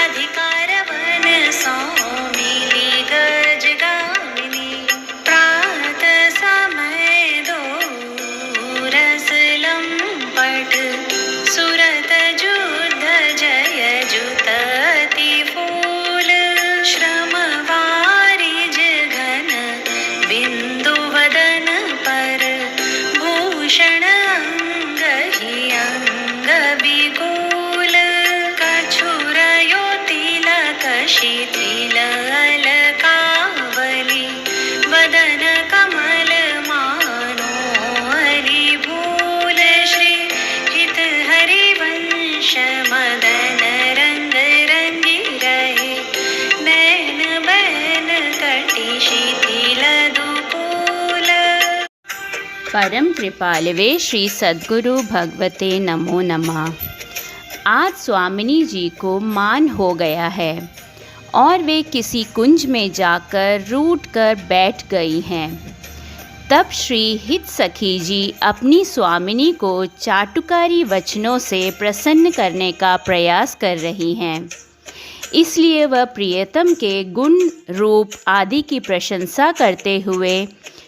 राधिकार one सौमिली गज गामिनी प्रात समय दो रस लंपट सुरत जुद्ध जय जुतति फूल श्रम वारिज घन बिंदु वदन पर भूषण अंग ही अंग विगूल कछुरयो तिलक शिथिल अलकावली वदन कमल मानोहरि भूल श्री हित हरिवंश मदन रंग रंगी रहे नैन बैन कटि शिथिल दुकूल। परम कृपालवे श्री सद्गुरु भगवते नमो नमः। आज स्वामिनी जी को मान हो गया है और वे किसी कुंज में जाकर रूठ कर बैठ गई हैं। तब श्री हित सखी जी अपनी स्वामिनी को चाटुकारी वचनों से प्रसन्न करने का प्रयास कर रही हैं। इसलिए वह प्रियतम के गुण रूप आदि की प्रशंसा करते हुए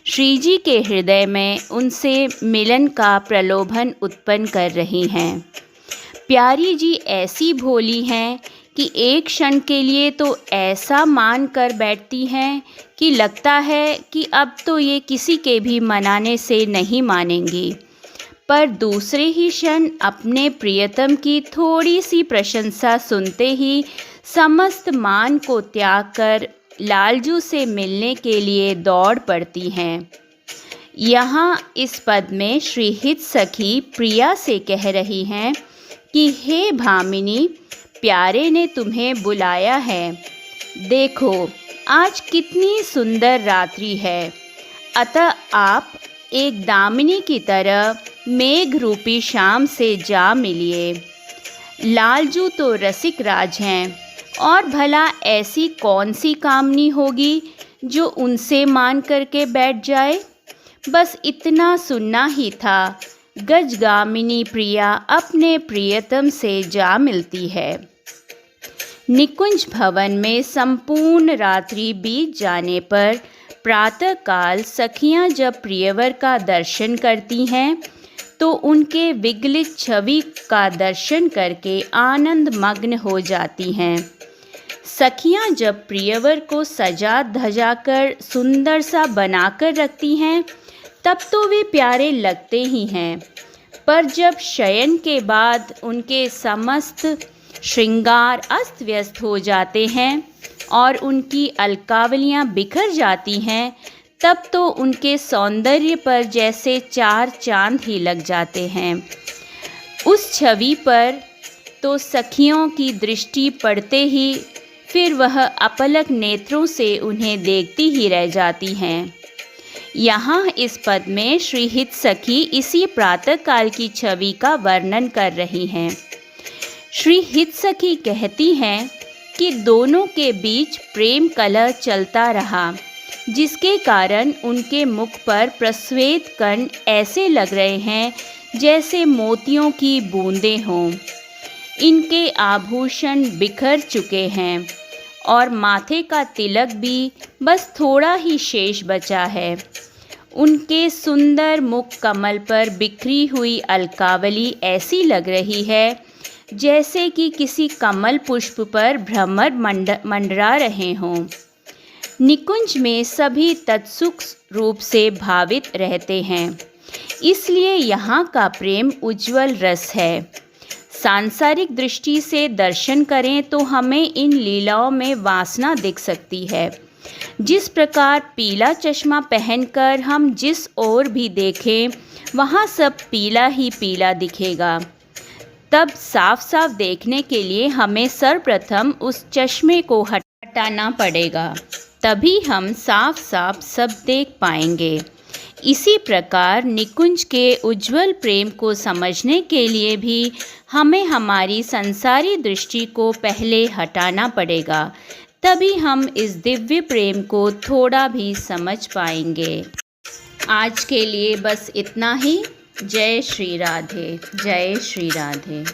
श्री जी के हृदय में उनसे मिलन का प्रलोभन उत्पन्न कर रही हैं। प्यारी जी ऐसी भोली हैं कि एक क्षण के लिए तो ऐसा मान कर बैठती हैं कि लगता है कि अब तो ये किसी के भी मनाने से नहीं मानेंगी, पर दूसरे ही क्षण अपने प्रियतम की थोड़ी सी प्रशंसा सुनते ही समस्त मान को त्याग कर लालजू से मिलने के लिए दौड़ पड़ती हैं। यहाँ इस पद में श्री हित सखी प्रिया से कह रही हैं कि हे भामिनी, प्यारे ने तुम्हें बुलाया है। देखो आज कितनी सुंदर रात्रि है, अतः आप एक दामिनी की तरह मेघ रूपी शाम से जा मिलिए। लालजू तो रसिक राज हैं और भला ऐसी कौन सी कामनी होगी जो उनसे मान करके बैठ जाए। बस इतना सुनना ही था, गजगामिनी प्रिया अपने प्रियतम से जा मिलती है। निकुंज भवन में संपूर्ण रात्रि बीत जाने पर प्रातःकाल सखियां जब प्रियवर का दर्शन करती हैं तो उनके विगलित छवि का दर्शन करके आनंद मग्न हो जाती हैं। सखियां जब प्रियवर को सजा धजा कर सुंदर सा बनाकर रखती हैं तब तो वे प्यारे लगते ही हैं, पर जब शयन के बाद उनके समस्त श्रृंगार अस्त व्यस्त हो जाते हैं और उनकी अलकावलियाँ बिखर जाती हैं तब तो उनके सौंदर्य पर जैसे चार चांद ही लग जाते हैं। उस छवि पर तो सखियों की दृष्टि पड़ते ही फिर वह अपलक नेत्रों से उन्हें देखती ही रह जाती हैं। यहाँ इस पद में श्री हित सखी इसी प्रातःकाल की छवि का वर्णन कर रही हैं। श्री हित सखी कहती हैं कि दोनों के बीच प्रेम कलह चलता रहा, जिसके कारण उनके मुख पर प्रस्वेद कण ऐसे लग रहे हैं जैसे मोतियों की बूंदें हों। इनके आभूषण बिखर चुके हैं और माथे का तिलक भी बस थोड़ा ही शेष बचा है। उनके सुंदर मुख कमल पर बिखरी हुई अलकावली ऐसी लग रही है जैसे कि किसी कमल पुष्प पर भ्रमर मंडरा रहे हों। निकुंज में सभी तत्सुख रूप से भावित रहते हैं, इसलिए यहाँ का प्रेम उज्ज्वल रस है। सांसारिक दृष्टि से दर्शन करें तो हमें इन लीलाओं में वासना दिख सकती है। जिस प्रकार पीला चश्मा पहनकर हम जिस ओर भी देखें वहाँ सब पीला ही पीला दिखेगा, तब साफ साफ देखने के लिए हमें सर्वप्रथम उस चश्मे को हटाना पड़ेगा, तभी हम साफ साफ सब देख पाएंगे। इसी प्रकार निकुंज के उज्ज्वल प्रेम को समझने के लिए भी हमें हमारी संसारी दृष्टि को पहले हटाना पड़ेगा, तभी हम इस दिव्य प्रेम को थोड़ा भी समझ पाएंगे। आज के लिए बस इतना ही। जय श्री राधे, जय श्री राधे।